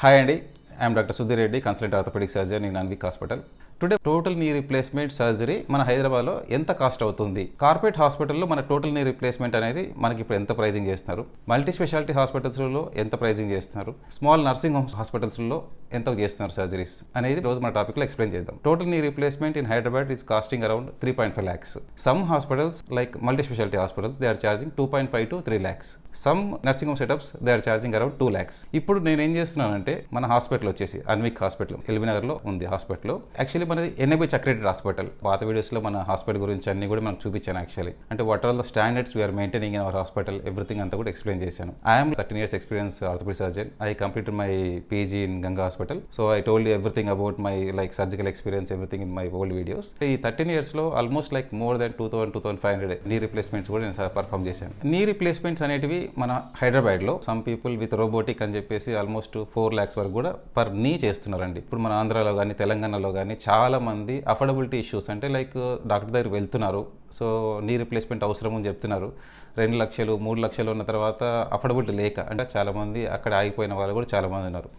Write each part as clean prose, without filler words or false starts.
Hi అండి, I'm doctor Sudheer Reddy, consultant orthopaedic surgeon in Anvik hospital. Today total knee replacement surgery మన హైదరాబాద్లో ఎంత cost అవుతుంది? కార్పొరేట్ హాస్పిటల్లో మన టోటల్ నీ రీప్లేస్మెంట్ అనేది మనకి ఇప్పుడు ఎంత ప్రైజింగ్ చేస్తున్నారు, మల్టీ స్పెషాలిటీ హాస్పిటల్స్లో ఎంత ప్రైజింగ్ చేస్తున్నారు, స్మాల్ నర్సింగ్ హోమ్స్ హాస్పిటల్స్లో ఎంత చేస్తున్నారు సర్జరీస్ అనేది రోజు మన టాపిక్లో ఎక్స్ప్లెయిన్ చేద్దాం. Total knee replacement in Hyderabad is costing around 3.5 lakhs. Some hospitals like multi speciality hospitals they are charging 2.5 to 3 lakhs. Some nursing home setups they are charging around 2 lakhs. ఇప్పుడు నేను ఏం చేస్తున్నానంటే మన హాస్పిటల్ వచ్చేసి అన్విక్ హాస్పిటల్ ఎల్బీనగర్లో ఉంది hospital. Actually మనది NAB accredited hospital. పాత వీడియోస్లో మన హాస్పిటల్ గురించి అన్ని కూడా మనకు చూపించాను. యాక్చువల్లీ అంటే what are the standards we're maintaining in our hospital, everything అంతా కూడా ఎక్స్ప్లెయిన్ చేశాను. I'm 13 years experience orthopaedic surgeon. I completed my PG in Ganga hospital. So I told you everything about my like surgical experience, everything in my old videos. ఈ 13 yearsలో almost like more than 2,000-2,500 knee replacements కూడా నేను perform చేశాను. నీ replacements అనేటివి మన హైదరాబాద్లో some people with robotic అని చెప్పేసి ఆల్మోస్ట్ 4 lakhs వరకు కూడా పర్ నీ చేస్తున్నారండి. ఇప్పుడు మన ఆంధ్రాలో కానీ తెలంగాణలో కానీ చాలా మంది అఫోర్డబిలిటీ ఇష్యూస్ అంటే లైక్ డాక్టర్ దగ్గరికి వెళ్తున్నారు, సో నీ రీప్లేస్మెంట్ అవసరం అని చెప్తున్నారు. 2 లక్షలు 3 లక్షలు ఉన్న తర్వాత అఫోర్డబిలిటీ లేక అంటే చాలామంది అక్కడ ఆగిపోయిన వాళ్ళు కూడా చాలామంది ఉన్నారు.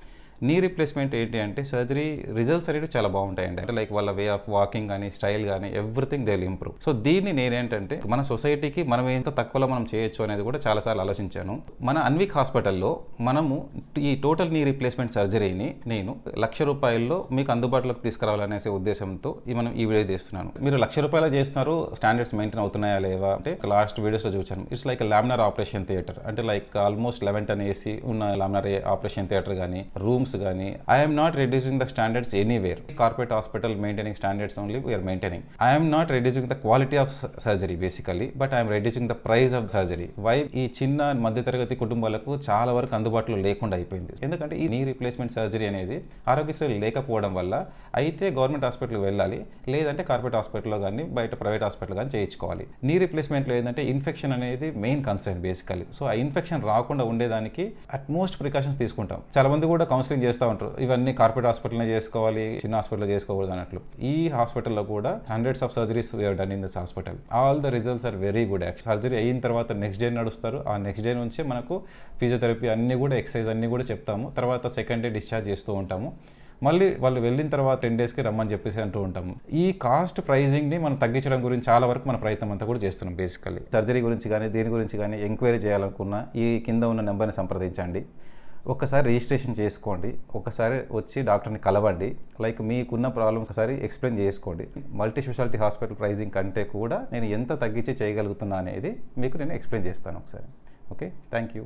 నీ రీప్లేస్మెంట్ ఏంటి అంటే సర్జరీ రిజల్ట్స్ అనేవి చాలా బాగుంటాయండి. అంటే లైక్ వాళ్ళ వే ఆఫ్ వాకింగ్ కానీ స్టైల్ కానీ everything they will improve. So దీన్ని నేనేంటంటే మన సొసైటీకి మనం ఎంత తక్కువలో మనం చేయొచ్చు అనేది కూడా చాలాసార్లు ఆలోచించాను. మన అన్విక్ హాస్పిటల్లో మనము ఈ టోటల్ నీ రీప్లేస్మెంట్ సర్జరీని నేను ₹1,00,000 మీకు అందుబాటులోకి తీసుకురావాలనేసే ఉద్దేశంతో మనం ఈ వీడియో తీస్తున్నాను. మీరు ₹1,00,000 చేస్తున్నారు, స్టాండర్డ్స్ మెయింటైన్ అవుతున్నాయా లేవా అంటే లాస్ట్ వీడియోస్లో చూసాను. It's like laminar operation theatre, అంటే లైక్ ఆల్మోస్ట్ 11 ton AC ఉన్న లామినార్ ఆపరేషన్ థియేటర్ కానీ రూమ్స్ కానీ. I'm not reducing the standards anywhere. Corporate hospital maintaining standards only we're maintaining. I'm not reducing the quality of surgery basically, but I'm reducing the price of surgery. Why ఈ చిన్న మధ్యతరగతి కుటుంబాలకు చాలా వరకు అందుబాటులో లేకుండా అయిపోయింది. ఎందుకంటే ఈ నీ రీప్లేస్మెంట్ సర్జరీ అనేది ఆరోగ్యశ్రీ లేకపోవడం వల్ల అయితే గవర్నమెంట్ హాస్పిటల్కి వెళ్ళాలి, లేదంటే కార్పొరేట్ హాస్పిటల్లో కానీ బయట ప్రైవేట్ హాస్పిటల్ కానీ చేయించుకోవాలి. నీ రీప్లేస్మెంట్లో ఏంటంటే ఇన్ఫెక్షన్ అనేది మెయిన్ కన్సర్న్ బేసికలీ. సో ఆ ఇన్ఫెక్షన్ రాకుండా ఉండేదానికి అట్మోస్ట్ ప్రికాషన్స్ తీసుకుంటాం. చాలా మంది కూడా కౌన్సిలింగ్ చేస్తూ ఉంటారు, ఇవన్నీ కార్పొరేట్ హాస్పిటల్నే చేసుకోవాలి, చిన్న హాస్పిటల్లో చేసుకోకూడదు అన్నట్లు. ఈ హాస్పిటల్లో కూడా hundreds of surgeries we have done in this hospital. All the results are very good. Surgery అయిన తర్వాత నెక్స్ట్ డే నడుస్తారు. ఆ నెక్స్ట్ డే నుంచే మనకు ఫిజియోథెరపీ అన్నీ కూడా ఎక్సర్సైజ్ అన్నీ కూడా చెప్తాము. తర్వాత సెకండ్ డే డిశ్చార్జ్ చేస్తూ ఉంటాము. మళ్ళీ వాళ్ళు వెళ్ళిన తర్వాత 10 daysకి రమ్మని చెప్పేసి అంటూ ఉంటాము. ఈ కాస్ట్ ప్రైజింగ్ని మనం తగ్గించడం గురించి చాలా వరకు మన ప్రయత్నం అంతా కూడా చేస్తున్నాం. బేసికల్లీ సర్జరీ గురించి కానీ దేని గురించి కానీ ఎంక్వైరీ చేయాలనుకున్న ఈ కింద ఉన్న నెంబర్ని సంప్రదించండి. ఒక్కసారి రిజిస్ట్రేషన్ చేసుకోండి, ఒకసారి వచ్చి డాక్టర్ని కలవండి, లైక్ మీకున్న ప్రాబ్లమ్స్ ఒకసారి ఎక్స్ప్లెయిన్ చేసుకోండి. మల్టీ స్పెషాలిటీ హాస్పిటల్ ప్రైజింగ్ కంటే కూడా నేను ఎంత తగ్గించి చేయగలుగుతున్నా అనేది మీకు నేను ఎక్స్ప్లెయిన్ చేస్తాను ఒకసారి. Okay, thank you.